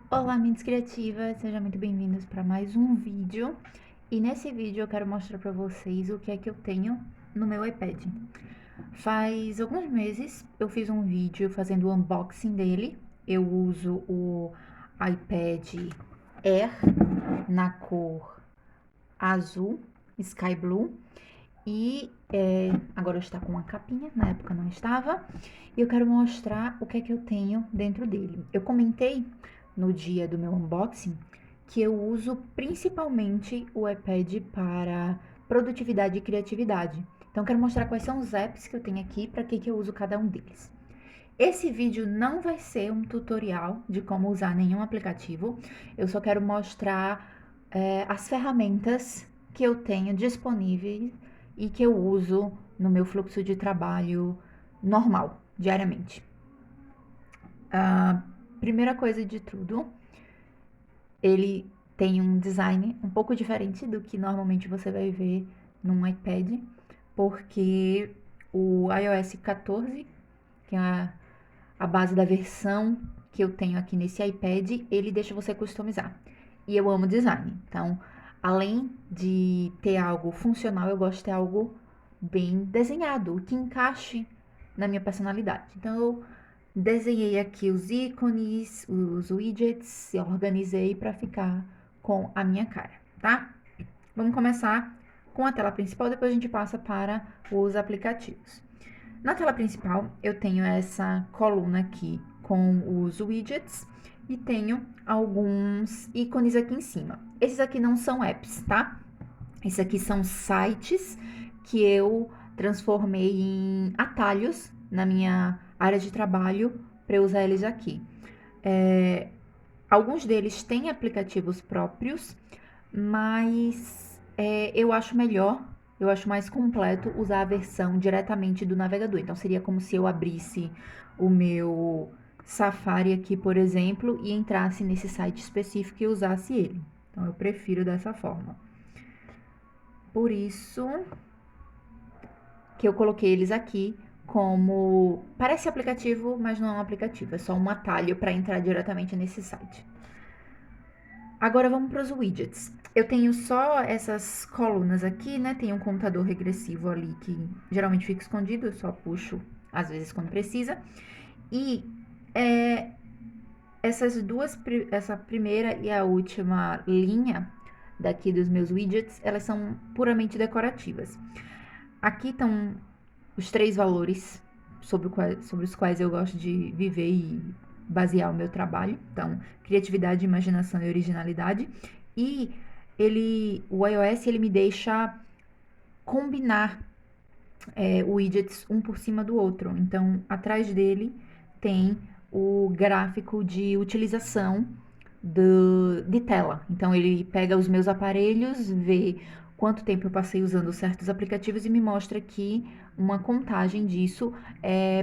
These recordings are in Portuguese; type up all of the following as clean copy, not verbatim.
Olá, mentes criativas, sejam muito bem-vindos para mais um vídeo. E nesse vídeo eu quero mostrar para vocês o que é que eu tenho no meu iPad. Faz alguns meses eu fiz um vídeo fazendo o unboxing dele. Eu uso o iPad Air na cor azul, Sky Blue. E agora está com uma capinha, na época não estava. E eu quero mostrar o que é que eu tenho dentro dele. Eu comentei no dia do meu unboxing que eu uso principalmente o iPad para produtividade e criatividade. Então, eu quero mostrar quais são os apps que eu tenho aqui, para que eu uso cada um deles. Esse vídeo não vai ser um tutorial de como usar nenhum aplicativo, eu só quero mostrar as ferramentas que eu tenho disponíveis e que eu uso no meu fluxo de trabalho normal, diariamente. Primeira coisa de tudo, ele tem um design um pouco diferente do que normalmente você vai ver num iPad, porque o iOS 14, que é a base da versão que eu tenho aqui nesse iPad, ele deixa você customizar. E eu amo design. Então, além de ter algo funcional, eu gosto de ter algo bem desenhado, que encaixe na minha personalidade. Então, eu desenhei aqui os ícones, os widgets, e organizei para ficar com a minha cara, tá? Vamos começar com a tela principal, depois a gente passa para os aplicativos. Na tela principal, eu tenho essa coluna aqui com os widgets e tenho alguns ícones aqui em cima. Esses aqui não são apps, tá? Esses aqui são sites que eu transformei em atalhos na minha área de trabalho para usar eles aqui. Alguns deles têm aplicativos próprios, mas eu acho melhor, eu acho mais completo usar a versão diretamente do navegador. Então, seria como se eu abrisse o meu Safari aqui, por exemplo, e entrasse nesse site específico e usasse ele. Então, eu prefiro dessa forma. Por isso que eu coloquei eles aqui como... Parece aplicativo, mas não é um aplicativo. É só um atalho para entrar diretamente nesse site. Agora vamos para os widgets. Eu tenho só essas colunas aqui, né? Tem um contador regressivo ali que geralmente fica escondido, eu só puxo às vezes quando precisa. E essa primeira e a última linha daqui dos meus widgets, elas são puramente decorativas. Aqui estão os 3 valores sobre os quais eu gosto de viver e basear o meu trabalho. Então, criatividade, imaginação e originalidade. E o iOS, ele me deixa combinar widgets um por cima do outro. Então, atrás dele tem o gráfico de utilização de tela. Então, ele pega os meus aparelhos, vê quanto tempo eu passei usando certos aplicativos e me mostra aqui uma contagem disso.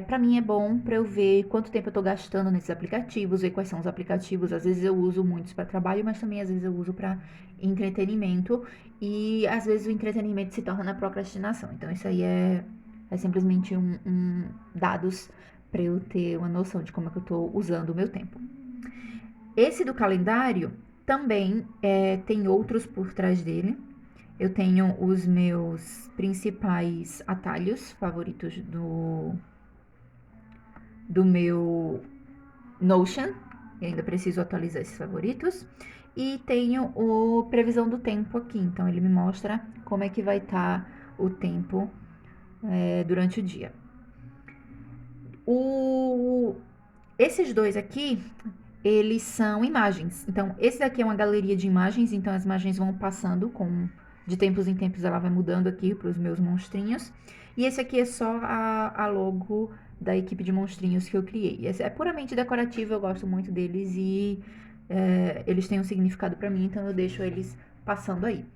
Para mim é bom para eu ver quanto tempo eu estou gastando nesses aplicativos, ver quais são os aplicativos. Às vezes eu uso muitos para trabalho, mas também às vezes eu uso para entretenimento. E às vezes o entretenimento se torna na procrastinação. Então isso aí é simplesmente dados para eu ter uma noção de como é que eu estou usando o meu tempo. Esse do calendário também tem outros por trás dele. Eu tenho os meus principais atalhos favoritos do meu Notion. Eu ainda preciso atualizar esses favoritos. E tenho o previsão do tempo aqui. Então, ele me mostra como é que vai estar o tempo durante o dia. Esses dois aqui, eles são imagens. Então, esse daqui é uma galeria de imagens, então as imagens vão passando de tempos em tempos, ela vai mudando aqui para os meus monstrinhos. E esse aqui é só a logo da equipe de monstrinhos que eu criei. Esse é puramente decorativo, eu gosto muito deles e eles têm um significado para mim, então eu deixo eles passando aí.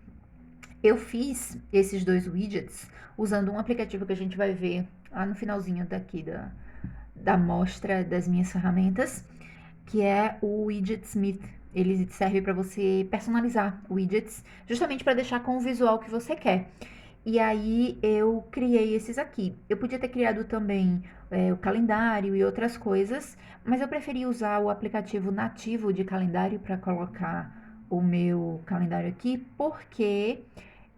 Eu fiz esses 2 widgets usando um aplicativo que a gente vai ver lá no finalzinho daqui da mostra das minhas ferramentas, que é o Widgetsmith. Ele serve para você personalizar widgets, justamente para deixar com o visual que você quer. E aí eu criei esses aqui. Eu podia ter criado também o calendário e outras coisas, mas eu preferi usar o aplicativo nativo de calendário para colocar o meu calendário aqui, porque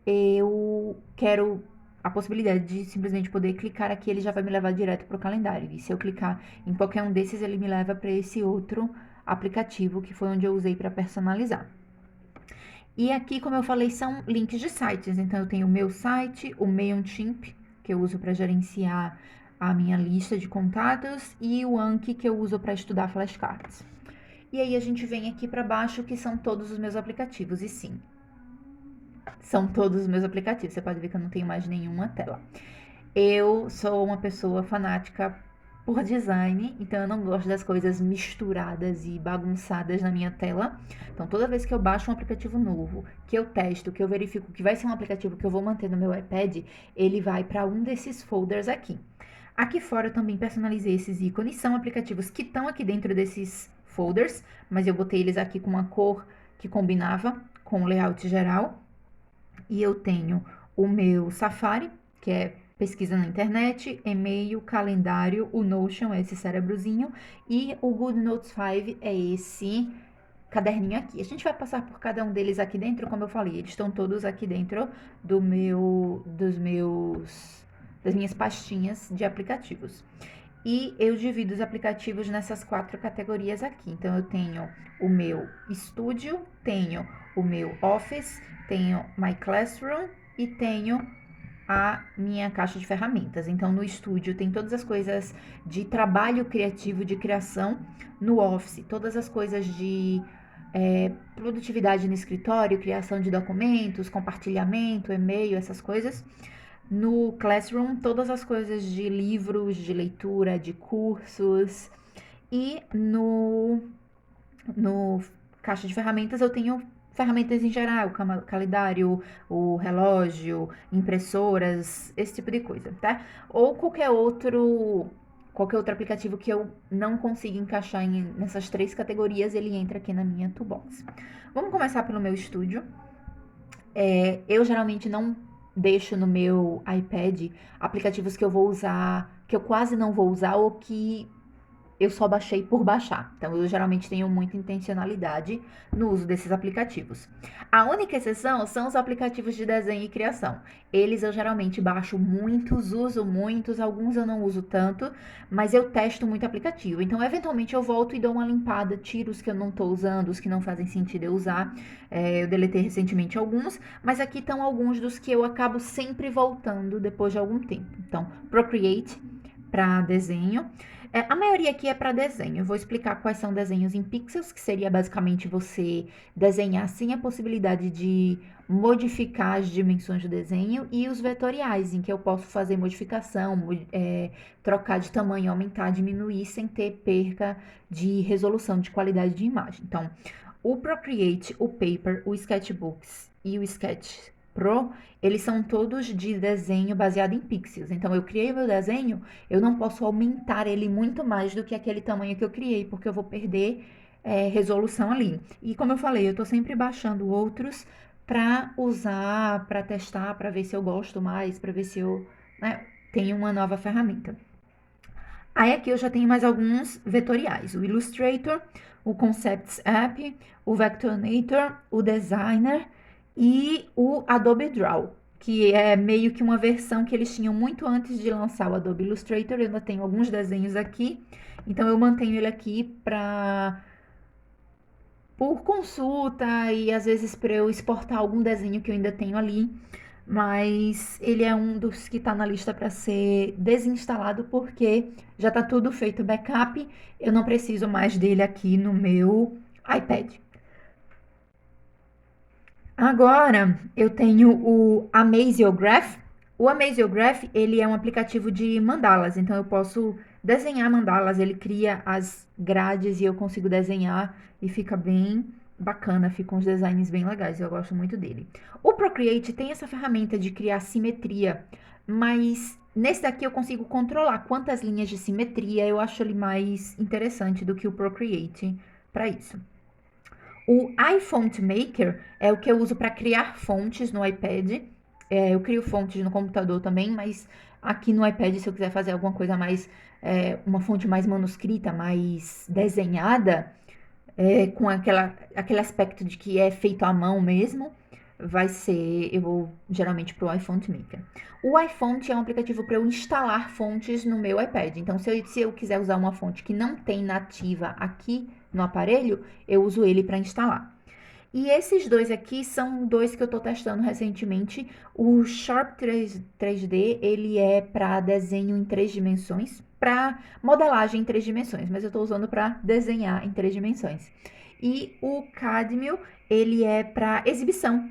eu quero a possibilidade de simplesmente poder clicar aqui, ele já vai me levar direto para o calendário. E se eu clicar em qualquer um desses, ele me leva para esse outro aplicativo que foi onde eu usei para personalizar. E aqui, como eu falei, são links de sites. Então, eu tenho o meu site, o Mailchimp, que eu uso para gerenciar a minha lista de contatos, e o Anki, que eu uso para estudar flashcards. E aí, a gente vem aqui para baixo, que são todos os meus aplicativos. E sim, são todos os meus aplicativos. Você pode ver que eu não tenho mais nenhuma tela. Eu sou uma pessoa fanática por design, então eu não gosto das coisas misturadas e bagunçadas na minha tela. Então toda vez que eu baixo um aplicativo novo, que eu testo, que eu verifico que vai ser um aplicativo que eu vou manter no meu iPad, ele vai para um desses folders aqui. Aqui fora eu também personalizei esses ícones, são aplicativos que estão aqui dentro desses folders, mas eu botei eles aqui com uma cor que combinava com o layout geral. E eu tenho o meu Safari, que é pesquisa na internet, e-mail, calendário, o Notion, esse cérebrozinho, e o GoodNotes 5 é esse caderninho aqui. A gente vai passar por cada um deles aqui dentro, como eu falei, eles estão todos aqui dentro das minhas pastinhas de aplicativos. E eu divido os aplicativos nessas 4 categorias aqui. Então, eu tenho o meu Studio, tenho o meu Office, tenho My Classroom e tenho a minha caixa de ferramentas. Então, no Studio tem todas as coisas de trabalho criativo, de criação. No Office, todas as coisas de produtividade no escritório, criação de documentos, compartilhamento, e-mail, essas coisas. No Classroom, todas as coisas de livros, de leitura, de cursos. E no caixa de ferramentas eu tenho ferramentas em geral, o calendário, o relógio, impressoras, esse tipo de coisa, tá? Ou qualquer outro aplicativo que eu não consiga encaixar nessas 3 categorias, ele entra aqui na minha toolbox. Vamos começar pelo meu estúdio. Eu geralmente não deixo no meu iPad aplicativos que eu vou usar, que eu quase não vou usar ou que eu só baixei por baixar. Então, eu geralmente tenho muita intencionalidade no uso desses aplicativos. A única exceção são os aplicativos de desenho e criação. Eles eu geralmente baixo muitos, uso muitos, alguns eu não uso tanto, mas eu testo muito aplicativo. Então, eventualmente, eu volto e dou uma limpada, tiro os que eu não estou usando, os que não fazem sentido eu usar. Eu deletei recentemente alguns, mas aqui estão alguns dos que eu acabo sempre voltando depois de algum tempo. Então, Procreate para desenho. A maioria aqui é para desenho. Eu vou explicar quais são desenhos em pixels, que seria basicamente você desenhar sem a possibilidade de modificar as dimensões do desenho, e os vetoriais, em que eu posso fazer modificação, trocar de tamanho, aumentar, diminuir, sem ter perca de resolução, de qualidade de imagem. Então, o Procreate, o Paper, o Sketchbooks e o Sketch Pro, eles são todos de desenho baseado em pixels. Então, eu criei o meu desenho, eu não posso aumentar ele muito mais do que aquele tamanho que eu criei, porque eu vou perder resolução ali. E como eu falei, eu tô sempre baixando outros para usar, para testar, para ver se eu gosto mais, para ver se eu tenho uma nova ferramenta. Aí aqui eu já tenho mais alguns vetoriais: o Illustrator, o Concepts App, o Vectornator, o Designer e o Adobe Draw, que é meio que uma versão que eles tinham muito antes de lançar o Adobe Illustrator. Eu ainda tenho alguns desenhos aqui, então eu mantenho ele aqui por consulta e às vezes para eu exportar algum desenho que eu ainda tenho ali. Mas ele é um dos que está na lista para ser desinstalado, porque já está tudo feito backup. Eu não preciso mais dele aqui no meu iPad. Agora eu tenho o Amaziograph. O Amaziograph, ele é um aplicativo de mandalas, então eu posso desenhar mandalas, ele cria as grades e eu consigo desenhar e fica bem bacana, ficam uns designs bem legais, eu gosto muito dele. O Procreate tem essa ferramenta de criar simetria, mas nesse daqui eu consigo controlar quantas linhas de simetria, eu acho ele mais interessante do que o Procreate para isso. O iFont Maker é o que eu uso para criar fontes no iPad. Eu crio fontes no computador também, mas aqui no iPad, se eu quiser fazer alguma coisa mais, uma fonte mais manuscrita, mais desenhada, com aquele aspecto de que é feito à mão mesmo, eu vou geralmente para o iFont Maker. O iFont é um aplicativo para eu instalar fontes no meu iPad. Então, se eu quiser usar uma fonte que não tem nativa aqui no aparelho, eu uso ele para instalar. E esses dois aqui são dois que eu estou testando recentemente. O Sharp 3D, ele é para desenho em 3 dimensões, para modelagem em 3 dimensões, mas eu estou usando para desenhar em 3 dimensões. E o Cadmium, ele é para exibição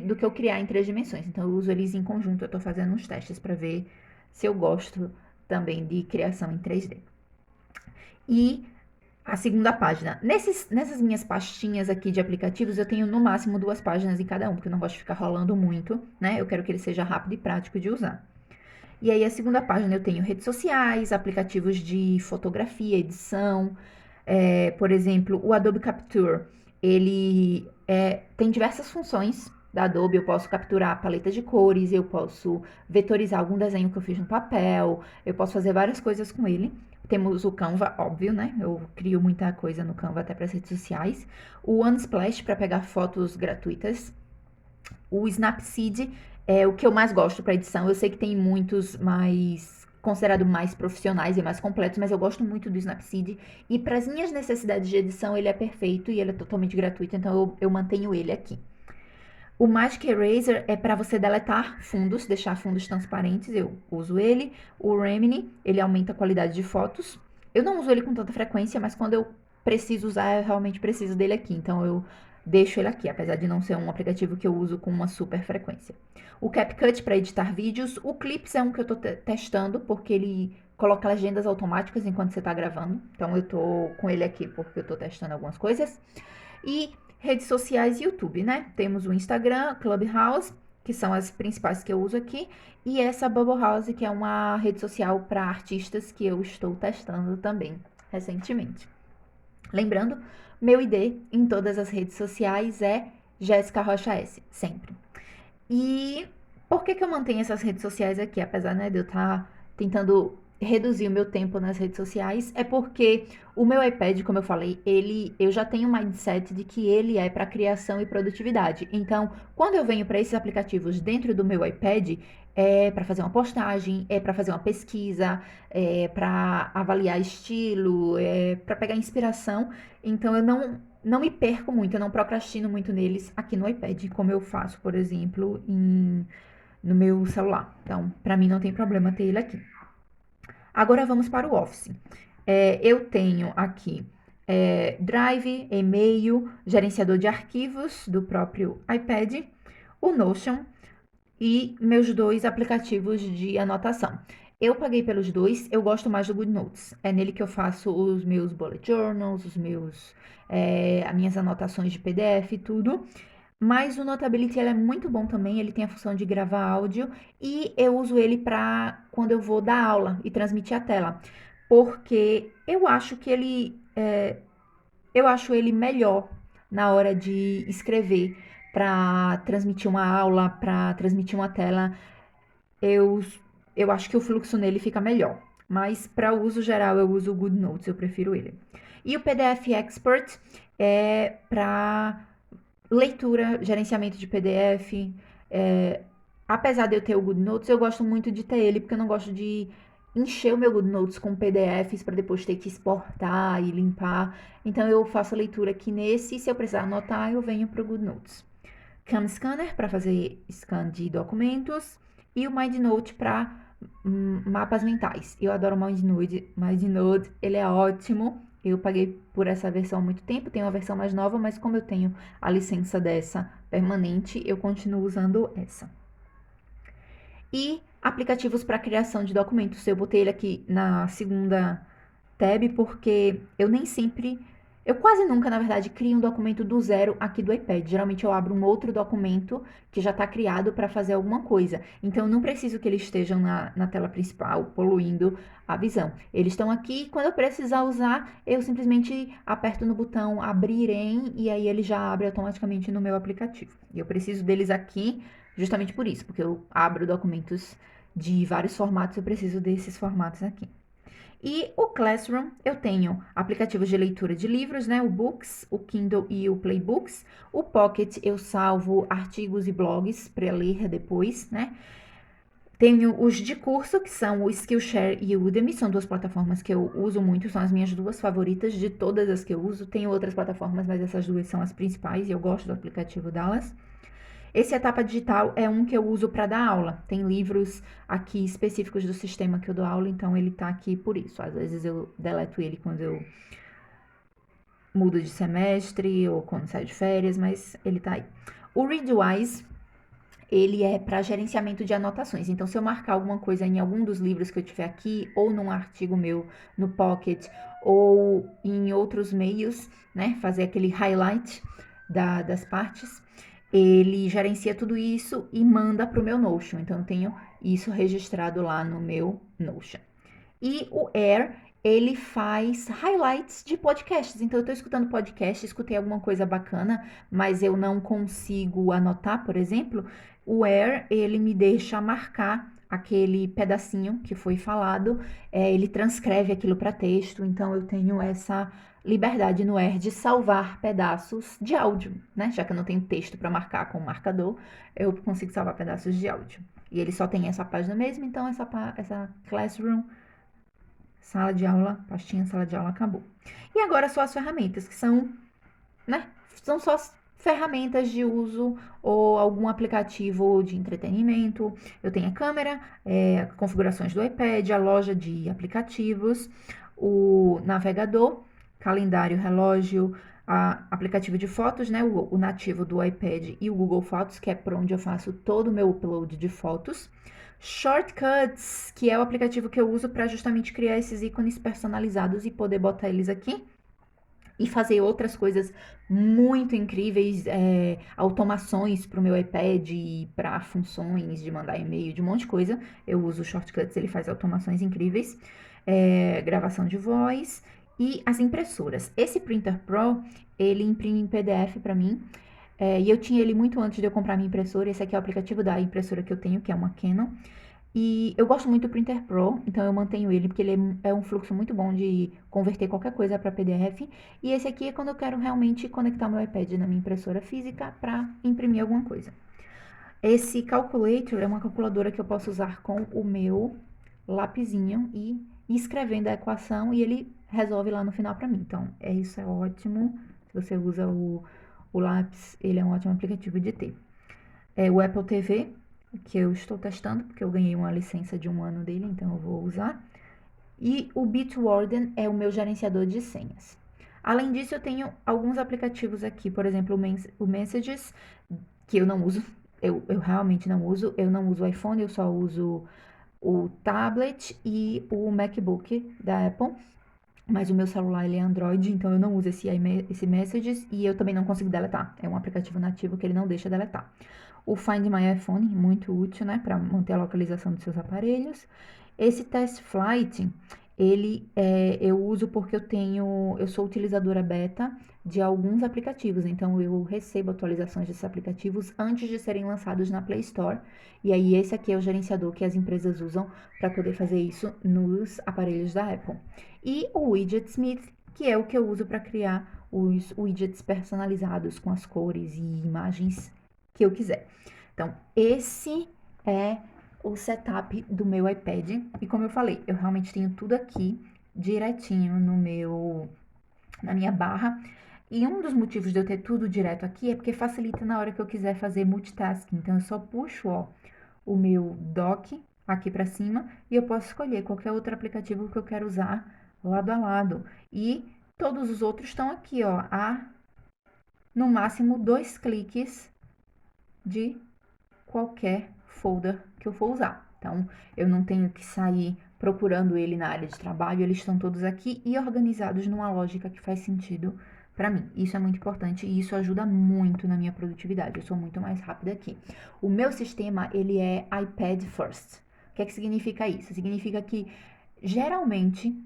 do que eu criar em 3 dimensões. Então eu uso eles em conjunto, eu estou fazendo uns testes para ver se eu gosto também de criação em 3D. E a segunda página. Nessas minhas pastinhas aqui de aplicativos, eu tenho no máximo 2 páginas em cada um, porque eu não gosto de ficar rolando muito, né? Eu quero que ele seja rápido e prático de usar. E aí, a segunda página eu tenho redes sociais, aplicativos de fotografia, edição. Por exemplo, o Adobe Capture, ele tem diversas funções da Adobe. Eu posso capturar paletas de cores, eu posso vetorizar algum desenho que eu fiz no papel, eu posso fazer várias coisas com ele. Temos o Canva, óbvio, né? Eu crio muita coisa no Canva até para as redes sociais. O Unsplash para pegar fotos gratuitas. O Snapseed é o que eu mais gosto para edição. Eu sei que tem muitos mais considerados mais profissionais e mais completos, mas eu gosto muito do Snapseed. E para as minhas necessidades de edição, ele é perfeito e ele é totalmente gratuito, então eu mantenho ele aqui. O Magic Eraser é para você deletar fundos, deixar fundos transparentes, eu uso ele. O Remini, ele aumenta a qualidade de fotos. Eu não uso ele com tanta frequência, mas quando eu preciso usar, eu realmente preciso dele aqui. Então eu deixo ele aqui, apesar de não ser um aplicativo que eu uso com uma super frequência. O CapCut para editar vídeos. O Clips é um que eu estou testando, porque ele coloca legendas automáticas enquanto você está gravando. Então eu estou com ele aqui porque eu estou testando algumas coisas. E redes sociais e YouTube, né? Temos o Instagram, Clubhouse, que são as principais que eu uso aqui, e essa Bubble House, que é uma rede social para artistas que eu estou testando também recentemente. Lembrando, meu ID em todas as redes sociais é Jéssica Rocha S, sempre. E por que eu mantenho essas redes sociais aqui, apesar, né, de eu estar tentando reduzir o meu tempo nas redes sociais, é porque o meu iPad, como eu falei, eu já tenho um mindset de que ele é para criação e produtividade. Então, quando eu venho para esses aplicativos dentro do meu iPad, é para fazer uma postagem, é para fazer uma pesquisa, é para avaliar estilo, é para pegar inspiração. Então, eu não me perco muito, eu não procrastino muito neles aqui no iPad, como eu faço, por exemplo, no meu celular. Então, para mim não tem problema ter ele aqui. Agora vamos para o Office. Eu tenho aqui Drive, e-mail, gerenciador de arquivos do próprio iPad, o Notion e meus 2 aplicativos de anotação. Eu paguei pelos dois, eu gosto mais do GoodNotes. É nele que eu faço os meus bullet journals, as minhas anotações de PDF e tudo. Mas o Notability ele é muito bom também, ele tem a função de gravar áudio e eu uso ele para quando eu vou dar aula e transmitir a tela, porque eu acho ele melhor na hora de escrever para transmitir uma aula, para transmitir uma tela. Eu, eu acho que o fluxo nele fica melhor, mas para uso geral eu uso o GoodNotes, eu prefiro ele. E o PDF Expert é para leitura, gerenciamento de PDF. Apesar de eu ter o GoodNotes, eu gosto muito de ter ele, porque eu não gosto de encher o meu GoodNotes com PDFs para depois ter que exportar e limpar. Então eu faço a leitura aqui nesse, e se eu precisar anotar, eu venho para o GoodNotes. Cam Scanner para fazer scan de documentos e o MindNote para mapas mentais. Eu adoro o MindNote, ele é ótimo. Eu paguei por essa versão há muito tempo, tem uma versão mais nova, mas como eu tenho a licença dessa permanente, eu continuo usando essa. E aplicativos para criação de documentos. Eu botei ele aqui na segunda tab porque eu nem sempre Eu quase nunca, na verdade, crio um documento do zero aqui do iPad. Geralmente eu abro um outro documento que já está criado para fazer alguma coisa. Então eu não preciso que eles estejam na tela principal, poluindo a visão. Eles estão aqui e quando eu precisar usar, eu simplesmente aperto no botão abrir em e aí ele já abre automaticamente no meu aplicativo. E eu preciso deles aqui justamente por isso, porque eu abro documentos de vários formatos, eu preciso desses formatos aqui. E o Classroom, eu tenho aplicativos de leitura de livros, né? O Books, o Kindle e o Playbooks. O Pocket, eu salvo artigos e blogs para ler depois, né? Tenho os de curso, que são o Skillshare e o Udemy, são duas plataformas que eu uso muito, são as minhas duas favoritas de todas as que eu uso. Tenho outras plataformas, mas essas duas são as principais e eu gosto do aplicativo delas. Esse Etapa Digital é um que eu uso para dar aula. Tem livros aqui específicos do sistema que eu dou aula, então ele tá aqui por isso. Às vezes eu deleto ele quando eu mudo de semestre ou quando saio de férias, mas ele tá aí. O Readwise, ele é para gerenciamento de anotações. Então, se eu marcar alguma coisa em algum dos livros que eu tiver aqui, ou num artigo meu no Pocket, ou em outros meios, né, fazer aquele highlight das partes, ele gerencia tudo isso e manda para o meu Notion. Então, eu tenho isso registrado lá no meu Notion. E o Air, ele faz highlights de podcasts. Então, eu estou escutando podcast, escutei alguma coisa bacana, mas eu não consigo anotar, por exemplo. O Air, ele me deixa marcar aquele pedacinho que foi falado, ele transcreve aquilo para texto. Então, eu tenho essa liberdade no Air de salvar pedaços de áudio, né? Já que eu não tenho texto para marcar com o marcador, eu consigo salvar pedaços de áudio. E ele só tem essa página mesmo, então essa Classroom sala de aula, pastinha sala de aula acabou. E agora só as ferramentas, que são, né? São só as ferramentas de uso ou algum aplicativo de entretenimento. Eu tenho a câmera, configurações do iPad, a loja de aplicativos, o navegador, calendário, relógio, aplicativo de fotos, né? O nativo do iPad e o Google Fotos, que é por onde eu faço todo o meu upload de fotos. Shortcuts, que é o aplicativo que eu uso para justamente criar esses ícones personalizados e poder botar eles aqui e fazer outras coisas muito incríveis, automações para o meu iPad e para funções de mandar e-mail, de um monte de coisa. Eu uso o Shortcuts, ele faz automações incríveis, gravação de voz e as impressoras. Esse Printer Pro, ele imprime em PDF para mim. E eu tinha ele muito antes de eu comprar minha impressora. Esse aqui é o aplicativo da impressora que eu tenho, que é uma Canon. E eu gosto muito do Printer Pro, então eu mantenho ele, porque ele é um fluxo muito bom de converter qualquer coisa para PDF. E esse aqui é quando eu quero realmente conectar meu iPad na minha impressora física para imprimir alguma coisa. Esse Calculator é uma calculadora que eu posso usar com o meu lapisinho e ir escrevendo a equação e ele resolve lá no final para mim. Então, isso é ótimo. Se você usa o lápis, ele é um ótimo aplicativo de ter. O Apple TV, que eu estou testando, porque eu ganhei uma licença de 1 ano dele, então eu vou usar. E o Bitwarden é o meu gerenciador de senhas. Além disso, eu tenho alguns aplicativos aqui, por exemplo, o Messages, que eu não uso, eu realmente não uso. Eu não uso o iPhone, eu só uso o tablet e o MacBook da Apple. Mas o meu celular ele é Android, então eu não uso esse Messages e eu também não consigo deletar. É um aplicativo nativo que ele não deixa deletar. O Find My iPhone, muito útil, né, para manter a localização dos seus aparelhos. Esse Test Flight, eu uso porque eu sou utilizadora beta de alguns aplicativos, então eu recebo atualizações desses aplicativos antes de serem lançados na Play Store. E aí esse aqui é o gerenciador que as empresas usam para poder fazer isso nos aparelhos da Apple. E o Widgetsmith, que é o que eu uso para criar os widgets personalizados com as cores e imagens que eu quiser. Então, esse é o setup do meu iPad. E como eu falei, eu realmente tenho tudo aqui direitinho na minha barra. E um dos motivos de eu ter tudo direto aqui é porque facilita na hora que eu quiser fazer multitasking. Então, eu só puxo, o meu dock aqui para cima e eu posso escolher qualquer outro aplicativo que eu quero usar lado a lado. E todos os outros estão aqui, a no máximo 2 cliques de qualquer folder que eu for usar. Então, eu não tenho que sair procurando ele na área de trabalho, eles estão todos aqui e organizados numa lógica que faz sentido para mim. Isso é muito importante e isso ajuda muito na minha produtividade. Eu sou muito mais rápida aqui. O meu sistema, ele é iPad first. O que é que significa isso? Significa que geralmente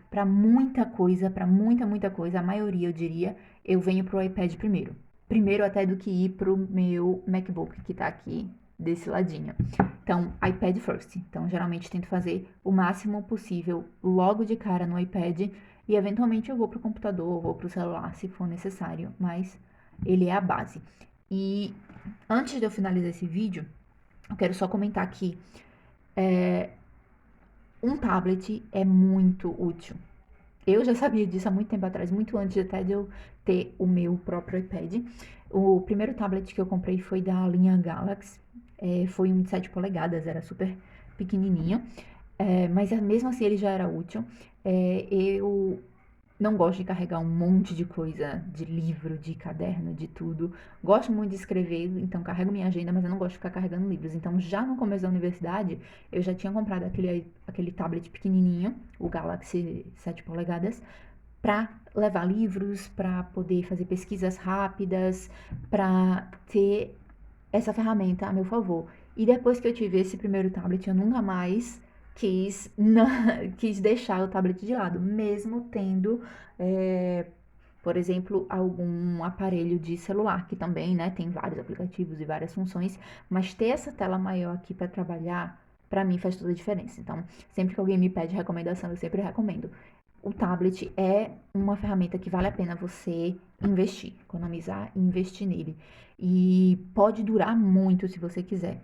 para muita coisa, muita coisa, a maioria eu diria, eu venho pro iPad primeiro. Primeiro até do que ir pro meu MacBook, que tá aqui desse ladinho. Então, iPad first. Então, geralmente tento fazer o máximo possível logo de cara no iPad e eventualmente eu vou pro computador, vou pro celular se for necessário, mas ele é a base. E antes de eu finalizar esse vídeo, eu quero só comentar que um tablet é muito útil. Eu já sabia disso há muito tempo atrás, muito antes até de eu ter o meu próprio iPad. O primeiro tablet que eu comprei foi da linha Galaxy. Foi um de 7 polegadas, era super pequenininho. Mas mesmo assim ele já era útil. Eu não gosto de carregar um monte de coisa, de livro, de caderno, de tudo. Gosto muito de escrever, então carrego minha agenda, mas eu não gosto de ficar carregando livros. Então, já no começo da universidade, eu já tinha comprado aquele tablet pequenininho, o Galaxy 7 polegadas, para levar livros, para poder fazer pesquisas rápidas, para ter essa ferramenta a meu favor. E depois que eu tive esse primeiro tablet, eu nunca mais quis deixar o tablet de lado, mesmo tendo, por exemplo, algum aparelho de celular, que também, né, tem vários aplicativos e várias funções, mas ter essa tela maior aqui para trabalhar, para mim faz toda a diferença. Então, sempre que alguém me pede recomendação, eu sempre recomendo. O tablet é uma ferramenta que vale a pena você investir, economizar e investir nele. E pode durar muito se você quiser.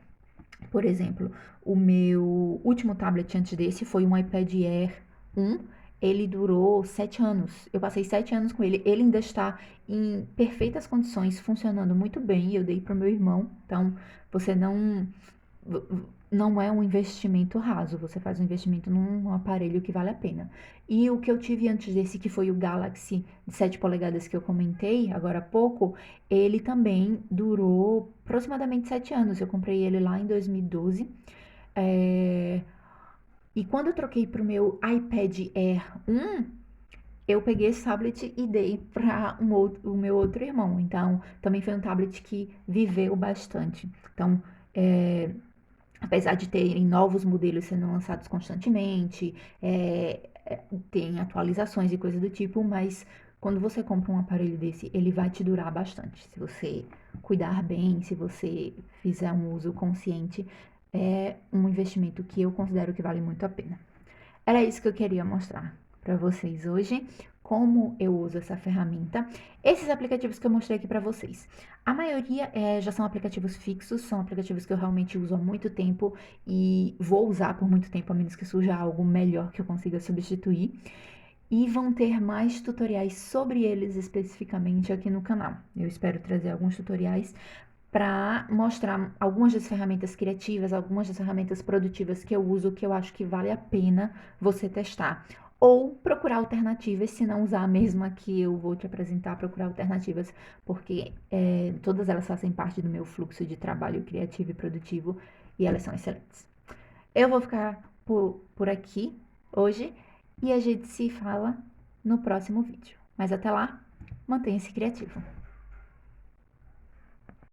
Por exemplo, o meu último tablet antes desse foi um iPad Air 1. Ele durou 7 anos. Eu passei 7 anos com ele. Ele ainda está em perfeitas condições, funcionando muito bem. Eu dei para o meu irmão. Então, você não é um investimento raso, você faz um investimento num aparelho que vale a pena. E o que eu tive antes desse, que foi o Galaxy de 7 polegadas que eu comentei agora há pouco, ele também durou aproximadamente 7 anos. Eu comprei ele lá em 2012. E quando eu troquei para o meu iPad Air 1, eu peguei esse tablet e dei para o meu outro irmão. Então, também foi um tablet que viveu bastante. Então, apesar de terem novos modelos sendo lançados constantemente, tem atualizações e coisas do tipo, mas quando você compra um aparelho desse, ele vai te durar bastante. Se você cuidar bem, se você fizer um uso consciente, é um investimento que eu considero que vale muito a pena. Era isso que eu queria mostrar para vocês hoje, como eu uso essa ferramenta. Esses aplicativos que eu mostrei aqui para vocês, a maioria já são aplicativos fixos, são aplicativos que eu realmente uso há muito tempo e vou usar por muito tempo, a menos que surja algo melhor que eu consiga substituir. E vão ter mais tutoriais sobre eles especificamente aqui no canal. Eu espero trazer alguns tutoriais para mostrar algumas das ferramentas criativas, algumas das ferramentas produtivas que eu uso, que eu acho que vale a pena você testar. Ou procurar alternativas, se não usar a mesma que eu vou te apresentar, procurar alternativas, porque todas elas fazem parte do meu fluxo de trabalho criativo e produtivo e elas são excelentes. Eu vou ficar por aqui hoje e a gente se fala no próximo vídeo. Mas até lá, mantenha-se criativo.